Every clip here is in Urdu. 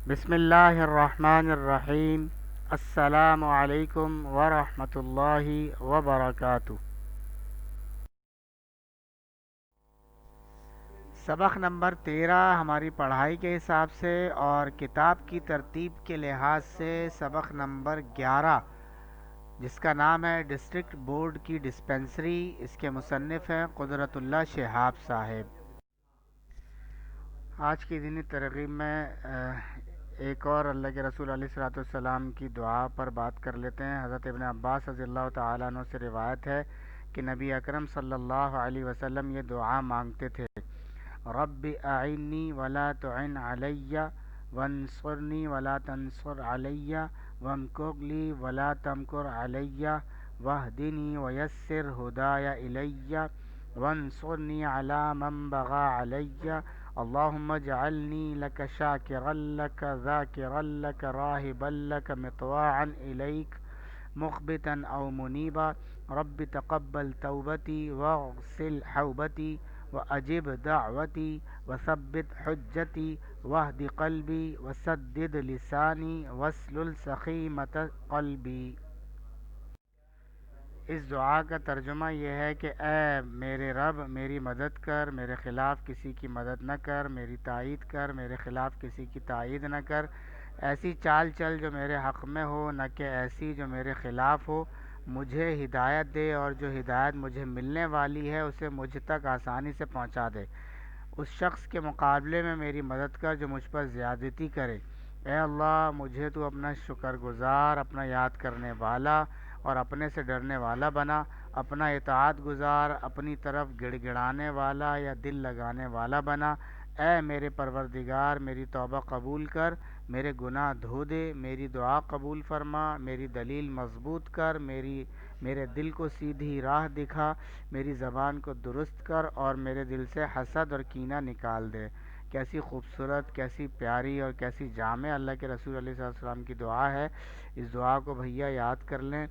بسم اللہ الرحمن الرحیم۔ السلام علیکم ورحمۃ اللہ وبرکاتہ۔ سبق نمبر 13 ہماری پڑھائی کے حساب سے اور کتاب کی ترتیب کے لحاظ سے سبق نمبر 11، جس کا نام ہے ڈسٹرکٹ بورڈ کی ڈسپنسری۔ اس کے مصنف ہیں قدرت اللہ شہاب صاحب۔ آج کی دینی ترغیب میں ایک اور اللہ کے رسول علیہ الصلوۃ والسلام کی دعا پر بات کر لیتے ہیں۔ حضرت ابن عباس رضی اللہ تعالیٰ عنہ سے روایت ہے کہ نبی اکرم صلی اللہ علیہ وسلم یہ دعا مانگتے تھے: رب اعنی ولا تعن علی، وانصرنی ولا تنصر علی، وامکر لی ولا تمکر علی، واہدنی ویسر ہدای الی، وانصرنی علی من بغی علی، اللہم اجعلنی لک شاکرا لک ذاکرا لک راہبا لک مطواعا الیک مخبتا او منیبا، رب تقبل توبتی واغسل حوبتی واجب دعوتی وثبت حجتی واہد قلبی وسدد لسانی واسلل سخیمۃ قلبی۔ اس دعا کا ترجمہ یہ ہے کہ اے میرے رب، میری مدد کر، میرے خلاف کسی کی مدد نہ کر، میری تائید کر، میرے خلاف کسی کی تائید نہ کر، ایسی چال چل جو میرے حق میں ہو، نہ کہ ایسی جو میرے خلاف ہو۔ مجھے ہدایت دے اور جو ہدایت مجھے ملنے والی ہے اسے مجھ تک آسانی سے پہنچا دے۔ اس شخص کے مقابلے میں میری مدد کر جو مجھ پر زیادتی کرے۔ اے اللہ، مجھے تو اپنا شکر گزار، اپنا یاد کرنے والا اور اپنے سے ڈرنے والا بنا، اپنا اطاعت گزار، اپنی طرف گڑ گڑانے والا یا دل لگانے والا بنا۔ اے میرے پروردگار، میری توبہ قبول کر، میرے گناہ دھو دے، میری دعا قبول فرما، میری دلیل مضبوط کر، میرے دل کو سیدھی راہ دکھا، میری زبان کو درست کر اور میرے دل سے حسد اور کینہ نکال دے۔ کیسی خوبصورت، کیسی پیاری اور کیسی جامع اللہ کے رسول علیہ السلام کی دعا ہے۔ اس دعا کو بھیا یاد کر لیں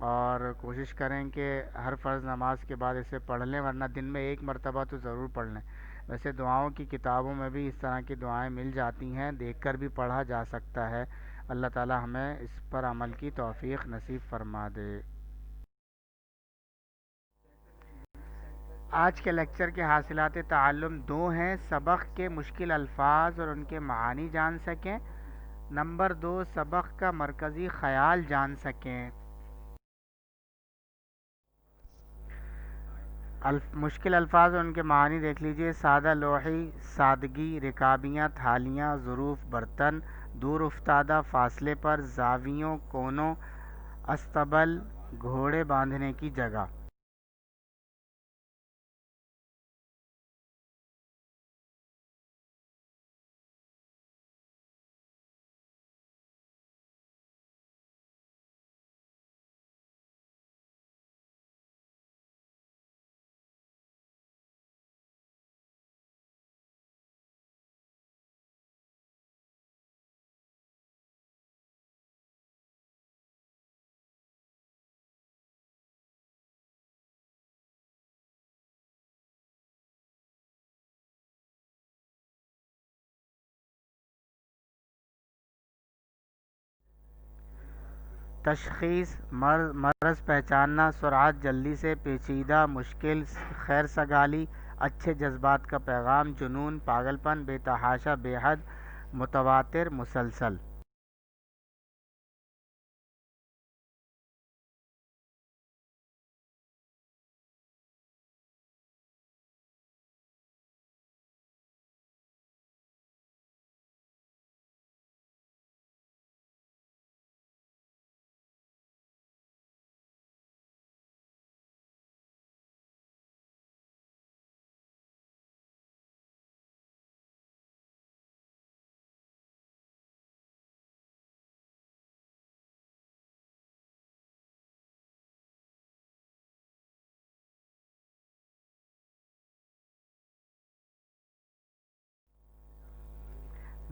اور کوشش کریں کہ ہر فرض نماز کے بعد اسے پڑھ لیں، ورنہ دن میں ایک مرتبہ تو ضرور پڑھ لیں۔ ویسے دعاؤں کی کتابوں میں بھی اس طرح کی دعائیں مل جاتی ہیں، دیکھ کر بھی پڑھا جا سکتا ہے۔ اللہ تعالی ہمیں اس پر عمل کی توفیق نصیب فرما دے۔ آج کے لیکچر کے حاصلات تعلم دو ہیں: سبق کے مشکل الفاظ اور ان کے معانی جان سکیں، نمبر 2 سبق کا مرکزی خیال جان سکیں۔ مشکل الفاظ اور ان کے معنی دیکھ لیجئے: سادہ لوحی، سادگی، رکابیاں، تھالیاں، ظروف، برتن، دور افتادہ، فاصلے پر، زاویوں، کونوں، استبل، گھوڑے باندھنے کی جگہ۔ تشخیص: مرض پہچاننا، سرعت، جلدی سے، پیچیدہ، مشکل، خیر سگالی، اچھے جذبات کا پیغام، جنون، پاگل پن، بے تحاشا، بے حد، متواتر، مسلسل۔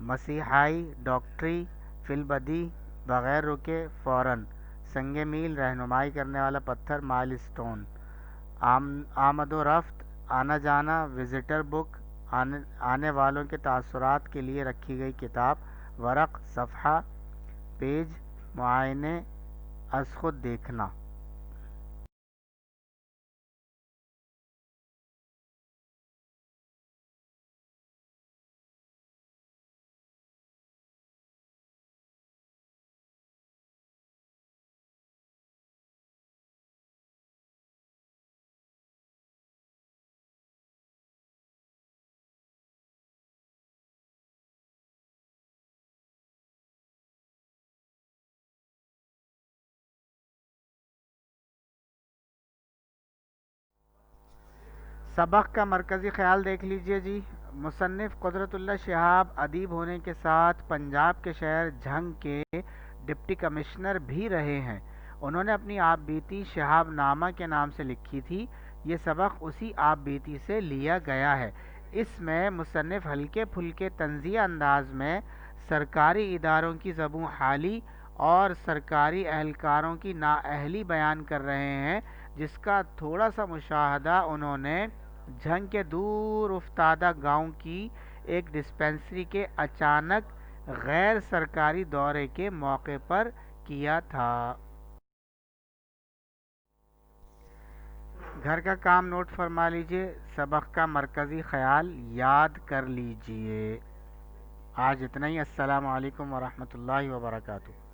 مسیحائی، ڈاکٹری، فی البدیہہ، بغیر رکے، فوراً، سنگ میل، رہنمائی کرنے والا پتھر، مائل سٹون۔ آمد و رفت، آنا جانا، وزٹر بک، آنے والوں کے تاثرات کے لیے رکھی گئی کتاب، ورق صفحہ پیج معائنے از خود دیکھنا. سبق کا مرکزی خیال دیکھ لیجئے جی. مصنف قدرت اللہ شہاب ادیب ہونے کے ساتھ پنجاب کے شہر جھنگ کے ڈپٹی کمشنر بھی رہے ہیں. انہوں نے اپنی آپ بیتی شہاب نامہ کے نام سے لکھی تھی. یہ سبق اسی آپ بیتی سے لیا گیا ہے. اس میں مصنف ہلکے پھلکے طنزیہ انداز میں سرکاری اداروں کی زبوں حالی اور سرکاری اہلکاروں کی نااہلی بیان کر رہے ہیں، جس کا تھوڑا سا مشاہدہ انہوں نے جھنگ کے دور افتادہ گاؤں کی ایک ڈسپنسری کے اچانک غیر سرکاری دورے کے موقع پر کیا تھا. گھر کا کام نوٹ فرما لیجئے. سبق کا مرکزی خیال یاد کر لیجئے. آج اتنا ہی. السلام علیکم ورحمۃ اللہ وبرکاتہ.